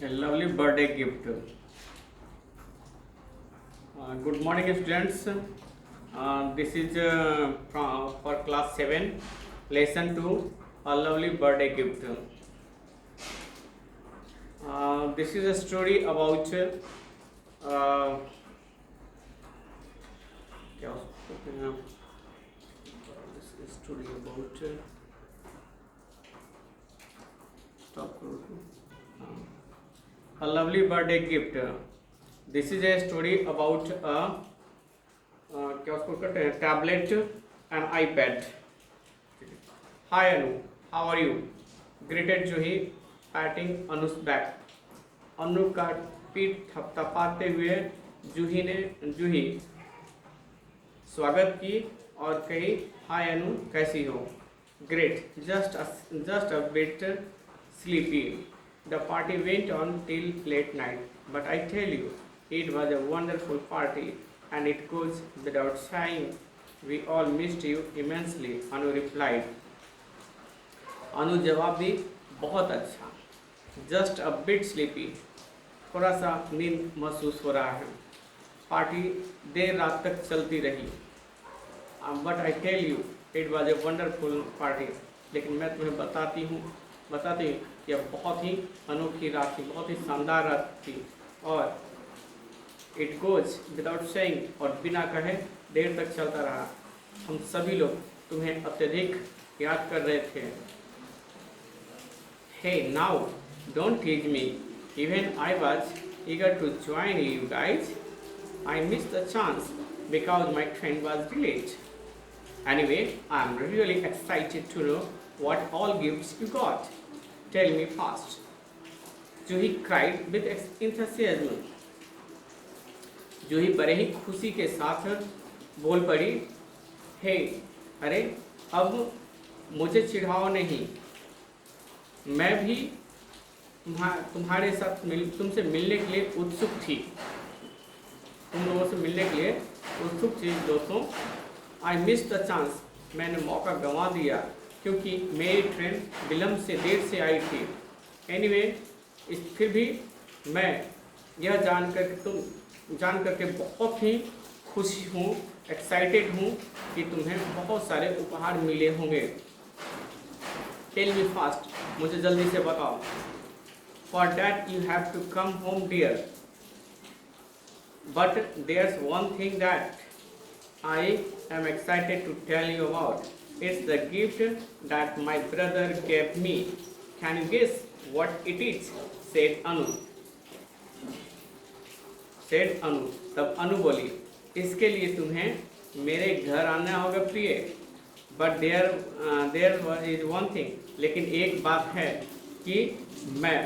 A lovely birthday gift. Good morning, students. This is for class 7, lesson 2, a lovely birthday gift. This is a story about क्या उसको कहते हैं? This is a story about stop करो तो. A lovely birthday gift. This is a story about a क्या उसको कहते हैं, tablet and iPad. Hi Anu, how are you? Greeted Juhi patting Anu's back. Anu का पीठ थपथपाते हुए जूही स्वागत की और कही, हाय अनु, कैसी हो? Great, just a bit sleepy. The party went on till late night, but I tell you, it was a wonderful party, and it goes without saying, we all missed you immensely, Anu replied. अनु जवाब दी, बहुत अच्छा. Just a bit sleepy, थोड़ा सा नींद महसूस हो रहा है. पार्टी देर रात तक चलती रही. But I tell you, it was a wonderful party. लेकिन मैं तुम्हें बताती हूँ यह बहुत ही अनोखी रात थी, बहुत ही शानदार रात थी. और इट गोज विदाउट सेइंग, और बिना कहे देर तक चलता रहा. हम सभी लोग तुम्हें अत्यधिक याद कर रहे थे. Hey now don't tease me, even I was eager to join you guys. I miss the chance because my train was delayed. Anyway, I am really excited to know what all gifts you got. Tell me fast. Juhi cried with enthusiasm. Juhi बड़े ही खुशी के साथ बोल पड़ी, हे अरे अब मुझे चिढ़ाओ नहीं, मैं भी तुम्हारे साथ तुमसे मिलने के लिए उत्सुक थी. तुम लोगों से मिलने के लिए उत्सुक थी दोस्तों. आई मिस द चांस, मैंने मौका गंवा दिया क्योंकि मेरी ट्रेन विलम्ब से देर से आई थी. एनीवे, फिर भी मैं यह जान करके बहुत ही खुशी हूँ, एक्साइटेड हूँ कि तुम्हें बहुत सारे उपहार मिले होंगे. टेल मी फास्ट, मुझे जल्दी से बताओ. For that you have to come home dear, but there's one thing that I am excited to tell you about. It's the gift that my brother gave me. Can you guess what it is? Said Anu. तब अनु बोली, इसके लिए तुम्हें मेरे घर आना होगा प्रिय. But there is one thing. लेकिन एक बात है कि मैं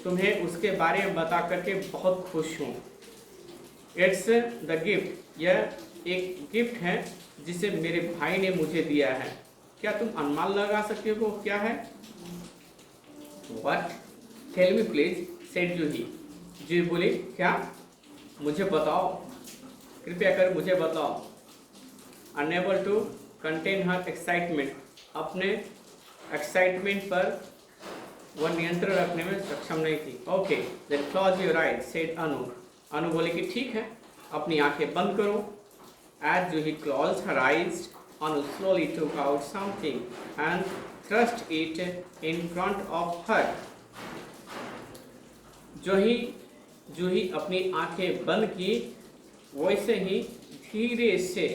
तुम्हें उसके बारे में बता करके बहुत खुश हूँ. It's the gift. यह एक गिफ्ट है जिसे मेरे भाई ने मुझे दिया है. क्या तुम अनुमान लगा सकते हो क्या है? What? Tell me please, said Juhi. Juhi बोली, क्या? मुझे बताओ, कृपया कर मुझे बताओ. Unable to contain her excitement, अपने एक्साइटमेंट पर वह नियंत्रण रखने में सक्षम नहीं थी. Okay, then close your eyes, said अनु. अनु बोली कि ठीक है, अपनी आंखें बंद करो. As Juhi closed her eyes, Anu slowly took out something and thrust it in front of her. जूही अपनी आंखें बंद की, वैसे ही धीरे से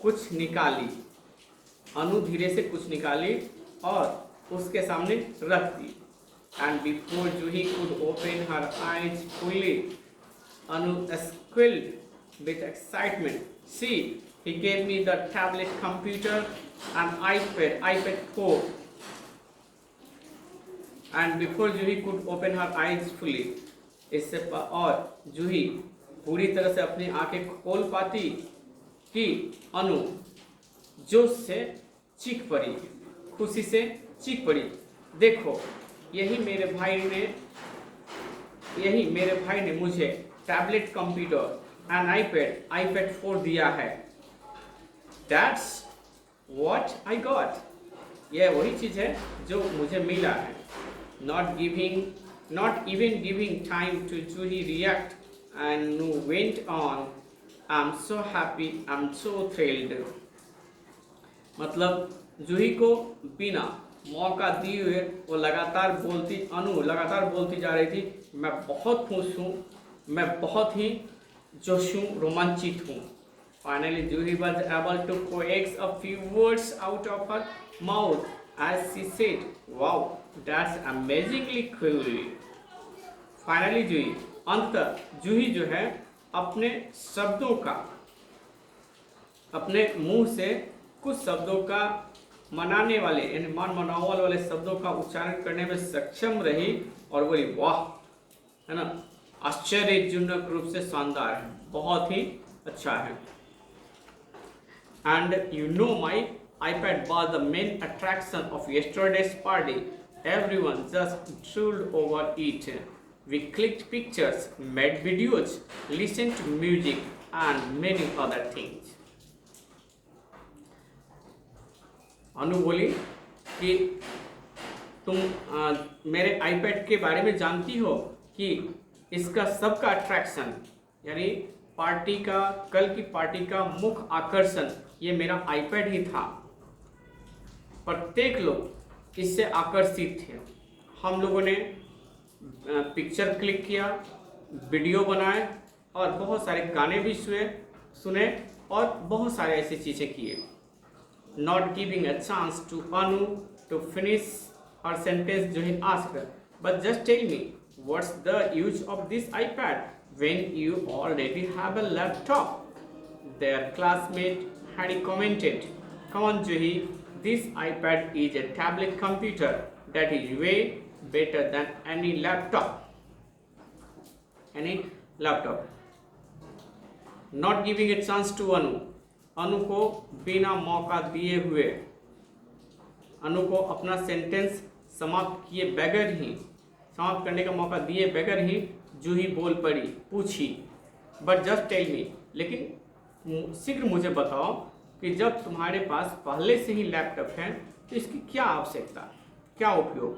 कुछ निकाली. अनु धीरे से कुछ निकाली और उसके सामने रख दी. And before Juhi could open her eyes fully, Anu squealed with excitement. See, he gave me the tablet computer and iPad 4. And before Juhi could open her eyes fully, इससे और जूही पूरी तरह से अपनी आंखें खोल पाती कि अनु जोश से चीख पड़ी, खुशी से चीख पड़ी. देखो, यही मेरे भाई ने मुझे टैबलेट कंप्यूटर एंड iPad 4 दिया है. That's what I got. यह वही चीज़ है जो मुझे मिला है. Not giving not even giving time to Juhi react, and Nu went on, I'm so happy, I'm so thrilled. मतलब जूही को बिना मौका दिए हुए वो लगातार बोलती जा रही थी, मैं बहुत खुश हूँ, मैं बहुत ही जोश हूँ, रोमांचित हूँ. Finally, Juhi was able to coax a few words out of her mouth as she said, "Wow, that's amazingly cool." Finally, अंततः जूही जो है अपने शब्दों का, अपने मुंह से कुछ शब्दों का मनाने वाले यानी मन मनावल वाले शब्दों का उच्चारण करने में सक्षम रही और बोली वाह, है ना, आश्चर्यजनक रूप से शानदार है, बहुत ही अच्छा है. And you know, my iPad was the main attraction of yesterday's party. Everyone just drooled over it. We clicked pictures, made videos, listened to music, and many other things. अनु बोली कि तुम मेरे iPad के बारे में जानती हो कि इसका सबका अट्रैक्शन यानी पार्टी का, कल की पार्टी का मुख्य आकर्षण ये मेरा iPad ही था. प्रत्येक लोग इससे आकर्षित थे. हम लोगों ने पिक्चर क्लिक किया, वीडियो बनाए और बहुत सारे गाने भी सुने और बहुत सारे ऐसी चीज़ें किए. Not giving a chance to Anu to finish her sentence, Juhi asked, but just tell me, what's the use of this iPad when you already have a laptop? Their classmate Harry commented, come on Juhi, this iPad is a tablet computer that is way better than any laptop. Not giving a chance to Anu. अनु को बिना मौका दिए हुए, अनु को अपना sentence समाप्त करने का मौका दिए बगैर ही जूही बोल पड़ी, पूछी, बट जस्ट टेल मी, लेकिन शीघ्र मुझे बताओ कि जब तुम्हारे पास पहले से ही लैपटॉप है तो इसकी क्या आवश्यकता, क्या उपयोग.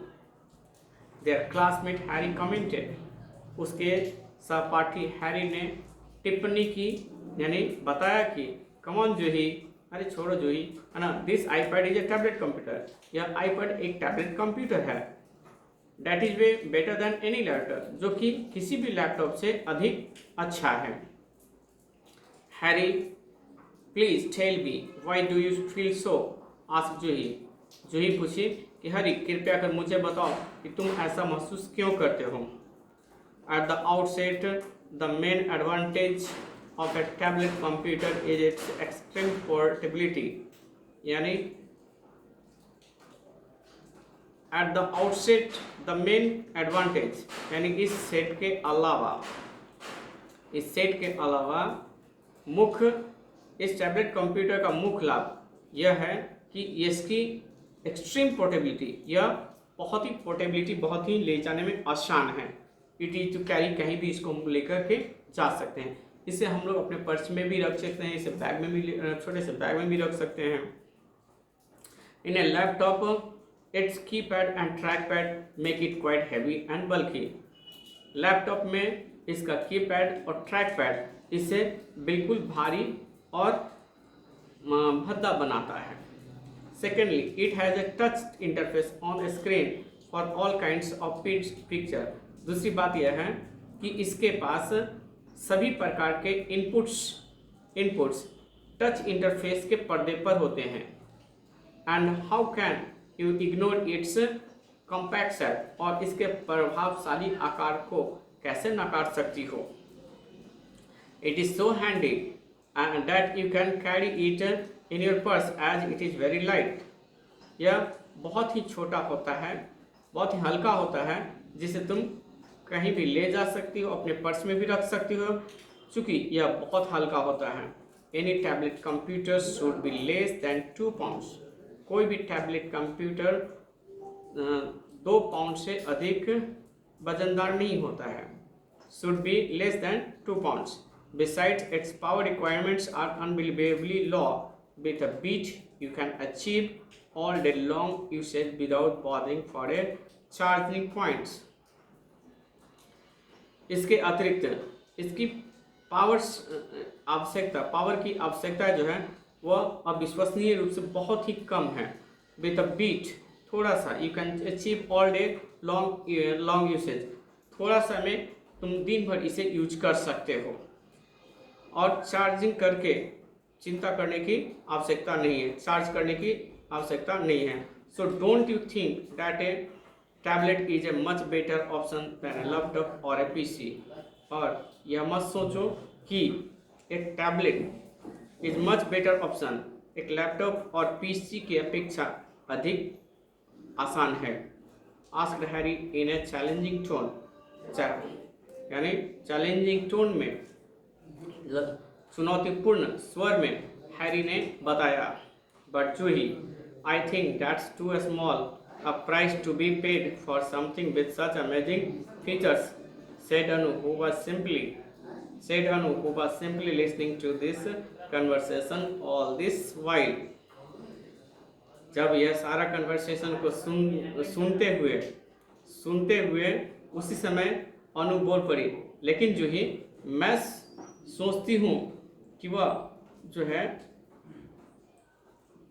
देयर क्लासमेट हैरी कमेंटेड, उसके सहपाठी हैरी ने टिप्पणी की यानी बताया कि कम ऑन जूही, अरे छोड़ो जूही, है ना, this iPad is a tablet computer, यह आईपैड एक टैबलेट कंप्यूटर है. That is way better than any laptop, जो कि किसी भी लैपटॉप से अधिक अच्छा है. Harry please tell me why do you feel so, ask Juhi. Juhi पूछी कि हैरी कृपया कर मुझे बताओ कि तुम ऐसा महसूस क्यों करते हो. At the outset the main advantage of a tablet computer is its extreme portability. यानी at the outset the main advantage यानी इस सेट के अलावा मुख्य इस टैबलेट कंप्यूटर का मुख्य लाभ यह है कि इसकी एक्सट्रीम पोर्टेबिलिटी, यह बहुत ही ले जाने में आसान है. इट इज टू कैरी, कहीं भी इसको हम लेकर के जा सकते हैं. इसे हम लोग अपने पर्स में भी रख सकते हैं, इसे बैग में भी, छोटे से बैग में भी रख सकते हैं. In a laptop its keypad and track pad make it quite heavy and bulky. Laptop में इसका कीपैड और ट्रैक पैड इसे बिल्कुल भारी और भद्दा बनाता है. Secondly it has a touch interface on screen for all kinds of picture. दूसरी बात यह है कि इसके पास सभी प्रकार के इनपुट्स टच इंटरफेस के पर्दे पर होते हैं. And how can you ignore its compact size, और इसके प्रभावशाली आकार को कैसे नकार सकती हो. It is so handy and that you can carry it in your purse as it is very light. यह बहुत ही छोटा होता है, बहुत ही हल्का होता है, जिसे तुम कहीं भी ले जा सकती हो, अपने पर्स में भी रख सकती हो, चूँकि यह बहुत हल्का होता है. Any tablet computer should be less than 2 pounds. कोई भी टैबलेट कंप्यूटर 2 पाउंड से अधिक वजनदार नहीं होता है. Should be less than 2 pounds. Besides its power requirements are unbelievably low. With a beat you can achieve all day long usage without bothering for a charging points. इसके अतिरिक्त इसकी power की आवश्यकता जो है वह अविश्वसनीय रूप से बहुत ही कम है। विद अ बीट थोड़ा सा you can achieve all day long usage, थोड़ा सा में तुम दिन भर इसे यूज कर सकते हो और चार्जिंग करके चिंता करने की आवश्यकता नहीं है, चार्ज करने की आवश्यकता नहीं है। So don't you think that a tablet is a much better option than a laptop और ए पीसी। और यह मत सोचो कि एक tablet is much better option एक लैपटॉप और पीसी की अपेक्षा अधिक आसान है। Asked Harry in a challenging tone, यानी चैलेंजिंग टोन में चुनौतीपूर्ण स्वर में हैरी ने बताया। But Juhi, I think that's too small a price to be paid for something with such amazing features, said Anu, who was simply listening to this conversation all this while. जब यह सारा conversation को सुनते हुए उसी समय अनु बोल पड़ी, लेकिन जूही, मैं सोचती हूँ कि वह जो है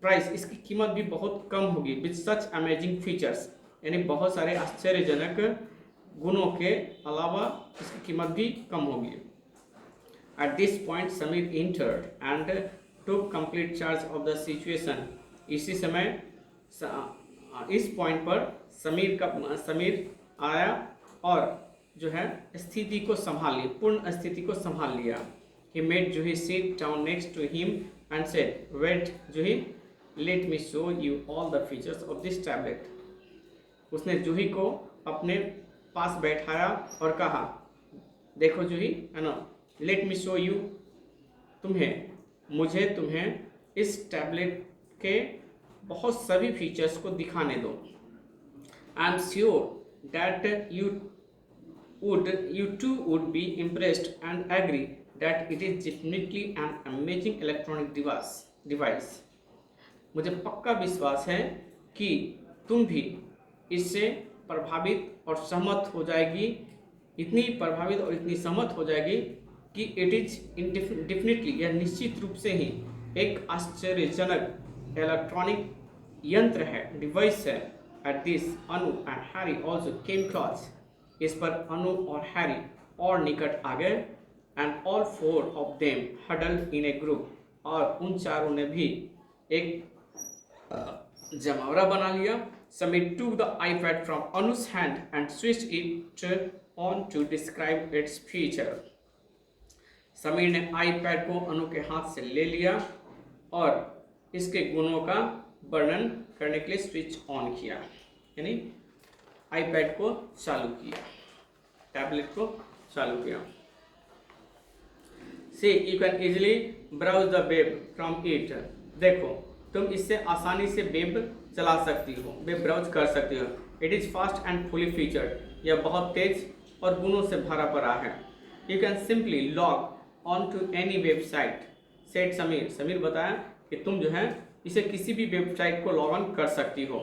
प्राइस, इसकी कीमत भी बहुत कम होगी। विद सच अमेजिंग फीचर्स, यानी बहुत सारे आश्चर्यजनक गुणों के अलावा इसकी कीमत भी कम होगी। At this point Sameer entered and took complete charge of the situation. इसी समय इस पॉइंट पर समीर आया और जो है स्थिति को संभाल लिया, पूर्ण स्थिति को संभाल लिया। He made Juhi sit down next to him and said, "Wait, Juhi, let me show you all the features of this tablet." उसने जूही को अपने पास बैठाया और कहा, देखो जूही, है ना, लेट मी शो यू, मुझे तुम्हें इस टैबलेट के बहुत सभी फीचर्स को दिखाने दो। I am sure that you too would be impressed and agree that it is definitely an amazing electronic device. मुझे पक्का विश्वास है कि तुम भी इससे प्रभावित और सहमत हो जाएगी, इतनी प्रभावित और इतनी सहमत हो जाएगी कि इट इज डेफिनेटली, यह निश्चित रूप से ही एक आश्चर्यजनक इलेक्ट्रॉनिक यंत्र है, डिवाइस है। Eight this Anu and Harry also came close. इस पर अनु और हैरी और निकट आ गए। And all four of them huddled in A group, और उन चारों ने भी एक जमावड़ा बना लिया। Sameer took the iPad from Anuj hand and switched it on to describe its feature. Sameer ने आईपैड को अनु के हाथ से ले लिया और इसके गुणों का वर्णन करने के लिए स्विच ऑन किया, यानी आईपैड को चालू किया, टैबलेट को चालू किया। See you can easily browse the web from it. देखो, तुम इससे आसानी से वेब चला सकती हो, वेब ब्राउज कर सकती हो। It is fast and fully featured, यह बहुत तेज और गुणों से भरा पड़ा है। You can simply log on to any website, said Sameer बताया कि तुम जो है इसे किसी भी वेबसाइट को लॉग ऑन कर सकती हो।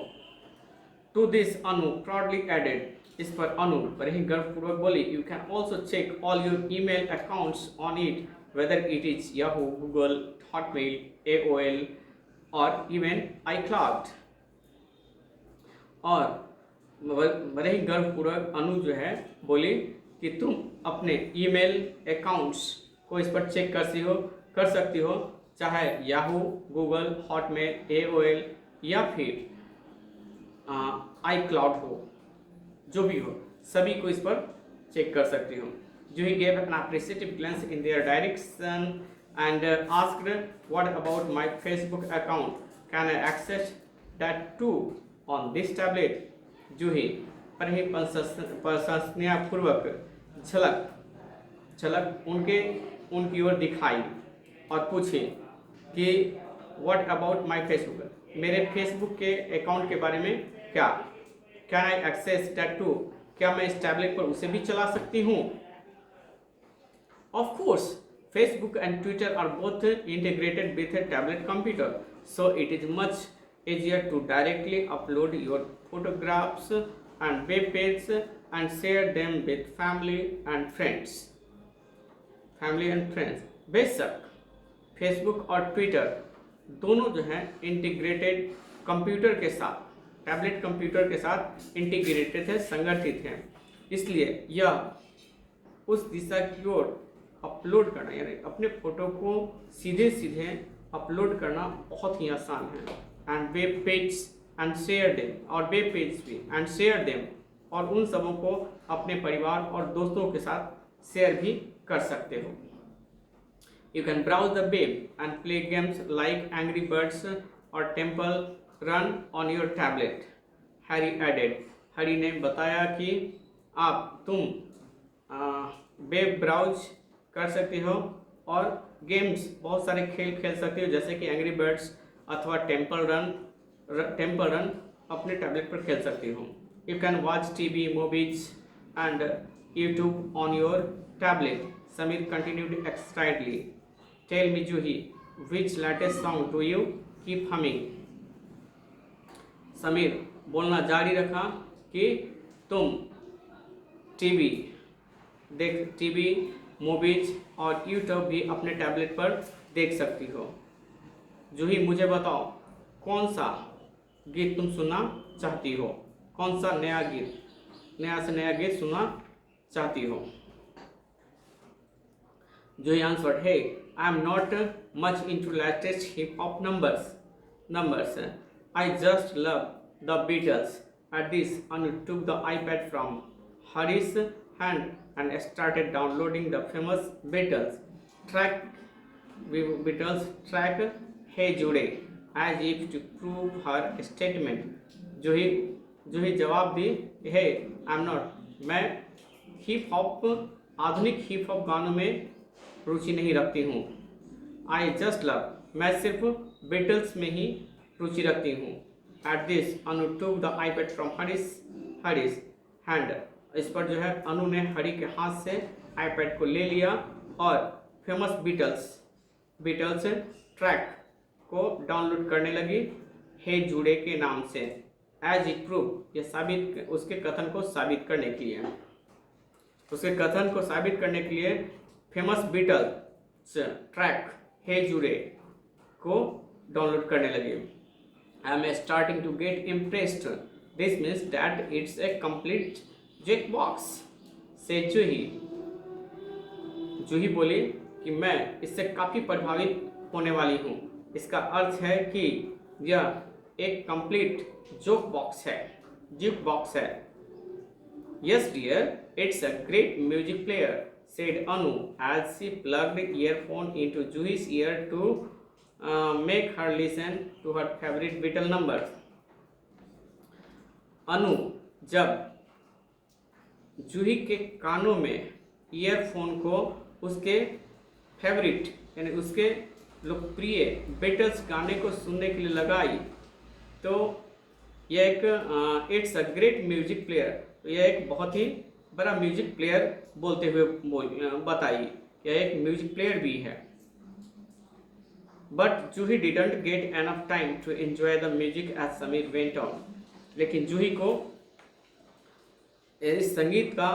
To this Anu proudly added, इस पर अनु बड़े ही गर्वपूर्वक बोली, you can also check all your email accounts on it, whether it is Yahoo, Google, Hotmail, AOL और इवन iCloud। और बड़े ही गर्वपूर्वक अनु जो है बोली कि तुम अपने ईमेल अकाउंट्स को इस पर चेक कर सकती हो, चाहे याहू, गूगल, हॉटमेल, AOL या फिर iCloud हो, जो भी हो, सभी को इस पर चेक कर सकती हो। Juhi gave an appreciative glance in their direction and asked, "What about my Facebook account? Can I access that too on this tablet?" Juhi पर ही प्रशंसनीयपूर्वक झलक उनकी ओर दिखाई और पूछे कि व्हाट अबाउट माई फेसबुक, मेरे फेसबुक के अकाउंट के बारे में क्या? Can I access that too, क्या मैं इस टैबलेट पर उसे भी चला सकती हूँ? Of course, Facebook and Twitter are both integrated with a tablet computer, so it is much easier to directly upload your photographs and web pages and share them with family and friends. बेशक Facebook और Twitter दोनों जो हैं integrated computer के साथ, tablet computer के साथ integrated है, संगठित हैं, इसलिए यह उस दिशा की ओर अपलोड करना यानी अपने फोटो को सीधे सीधे अपलोड करना बहुत ही आसान है। And web page and share them, और वेब पेज भी एंड शेयर देम, और उन सबों को अपने परिवार और दोस्तों के साथ शेयर भी कर सकते हो। You can browse the web and play games like Angry Birds or Temple Run on your tablet. Harry added. हरी ने बताया कि तुम वेब ब्राउज कर सकते हो और गेम्स बहुत सारे खेल खेल सकते हो, जैसे कि एंग्री बर्ड्स अथवा टेम्पल रन अपने टैबलेट पर खेल सकते हो। You can watch TV movies and YouTube on your tablet. Sameer continued excitedly, tell me Juhi, which latest song do you keep humming. Sameer बोलना जारी रखा कि तुम टीवी मूवीज और यूट्यूब भी अपने टैबलेट पर देख सकती हो। जूही मुझे बताओ कौन सा गीत तुम सुनना चाहती हो, कौन सा नया से नया गीत सुनना चाहती हो। Joey answered, "Hey, I am not much into latest hip hop numbers. I just love the Beatles." At this, Anu took the iPad from Harry's hand and started downloading the famous Beatles track, "Hey Jude," as if to prove her statement. जूही जवाब दी, "Hey, I'm not. मैं आधुनिक hip hop गानों में रुचि नहीं रखती हूँ। I just love, मैं सिर्फ बीटल्स में ही रुचि रखती हूँ। Eight this Anu took the iPad from Harry's hand. इस पर जो है अनु ने हरी के हाथ से आईपैड को ले लिया और फेमस बीटल्स ट्रैक को डाउनलोड करने लगी हे जूडे के नाम से। एज इट प्रूव, ये उसके कथन को साबित करने के लिए famous Beatles track hey Jude को डाउनलोड करने लगे। I am starting to get impressed, this means that it's a complete jukebox से जूही बोली कि मैं इससे काफ़ी प्रभावित होने वाली हूँ। इसका अर्थ है कि यह एक कंप्लीट जोक बॉक्स है। Yes dear, it's a great music player, said Anu as she plugged earphone into Juhi's ear to make her listen to her favorite Beatle numbers. अनु जब जूही के कानों में ईयरफोन को उसके फेवरेट यानी उसके लोकप्रिय बीटल्स गाने को सुनने के लिए लगाई तो यह एक it's a great music player, तो यह एक बहुत ही बड़ा म्यूजिक प्लेयर बोलते हुए बताई, यह एक म्यूजिक प्लेयर भी है। But Juhi didn't get enough time to enjoy the music as Sameer went on. लेकिन जूही को इस संगीत का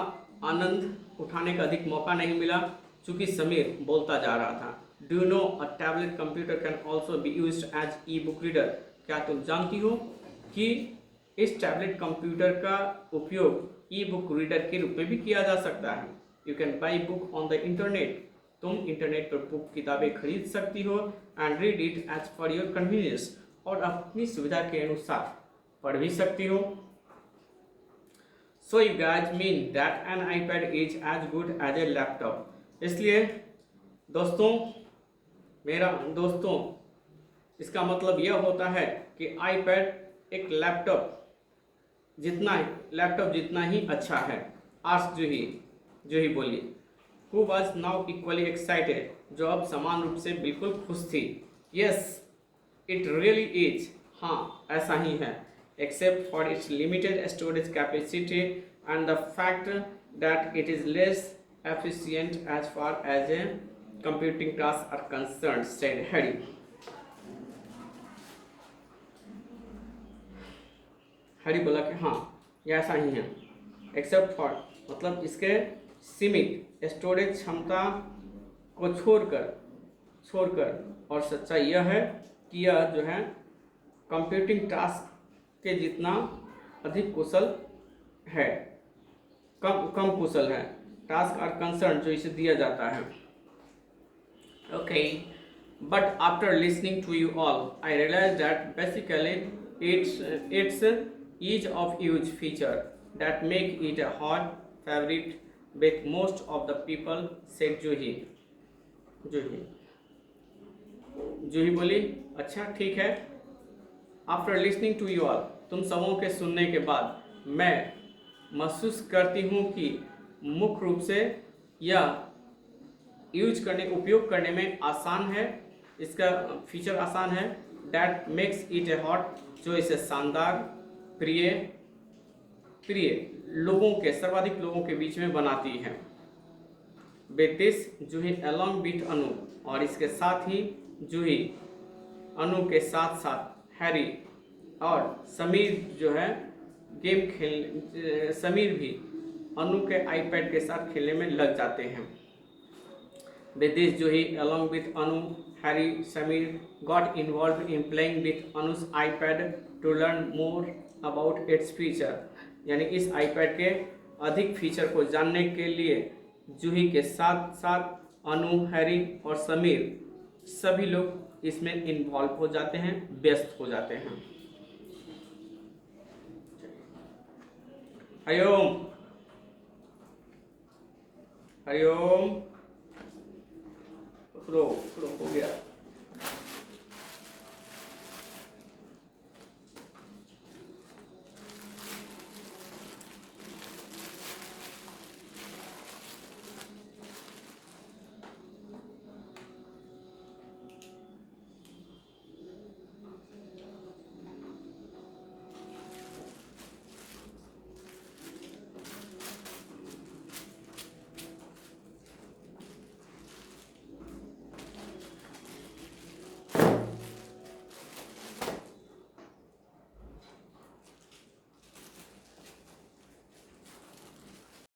आनंद उठाने का अधिक मौका नहीं मिला चूंकि समीर बोलता जा रहा था। Do you know a tablet computer can also be used as ebook reader. क्या तुम जानती हो कि इस टैबलेट कंप्यूटर का उपयोग ई बुक रीडर के रूप में भी किया जा सकता है। You can buy book on the internet, तुम इंटरनेट पर बुक किताबें खरीद सकती हो and read it as per your convenience, और अपनी सुविधा के अनुसार पढ़ भी सकती हो। So you guys mean that an iPad is as good as a laptop. इसलिए दोस्तों इसका मतलब यह होता है कि आईपैड एक लैपटॉप जितना ही अच्छा है। आज जूही बोली, who was now equally excited, जो अब समान रूप से बिल्कुल खुश थी। यस इट रियली इज, हाँ ऐसा ही है, except for its limited storage capacity and the fact that it is less efficient as far as a computing task are concerned, said Harry. Harry बोला कि हाँ ये ऐसा ही है, एक्सेप्ट फॉर मतलब इसके सीमित स्टोरेज क्षमता को छोड़कर और सच्चाई यह है कि यह जो है कंप्यूटिंग टास्क के जितना अधिक कुशल है, कम कुशल है। टास्क और कंसर्न जो इसे दिया जाता है। Okay, but after listening to you all I realise that basically it's ease of use feature that make it a hot favorite with most of the people, said Juhi. Juhi बोली अच्छा ठीक है। After listening to you all तुम सबों के सुनने के बाद मैं महसूस करती हूँ कि मुख्य रूप से यह उपयोग करने में आसान है, इसका फीचर आसान है। That makes it A hot जो इसे शानदार, प्रिय लोगों के सर्वाधिक लोगों के बीच में बनाती है। With this Juhi along with Anu और इसके साथ ही जूही अनु के साथ साथ हैरी और समीर जो है समीर भी अनु के आईपैड के साथ खेलने में लग जाते हैं। With this, Juhi, along with Anu, Harry, Samir, got involved in playing with Anu's iPad to learn more about its feature. यानी इस iPad के अधिक फीचर को जानने के लिए जूही के साथ साथ अनु, हैरी और समीर सभी लोग इसमें इन्वॉल्व हो जाते हैं, व्यस्त हो जाते हैं। हरिओम हरिओम। हो गया।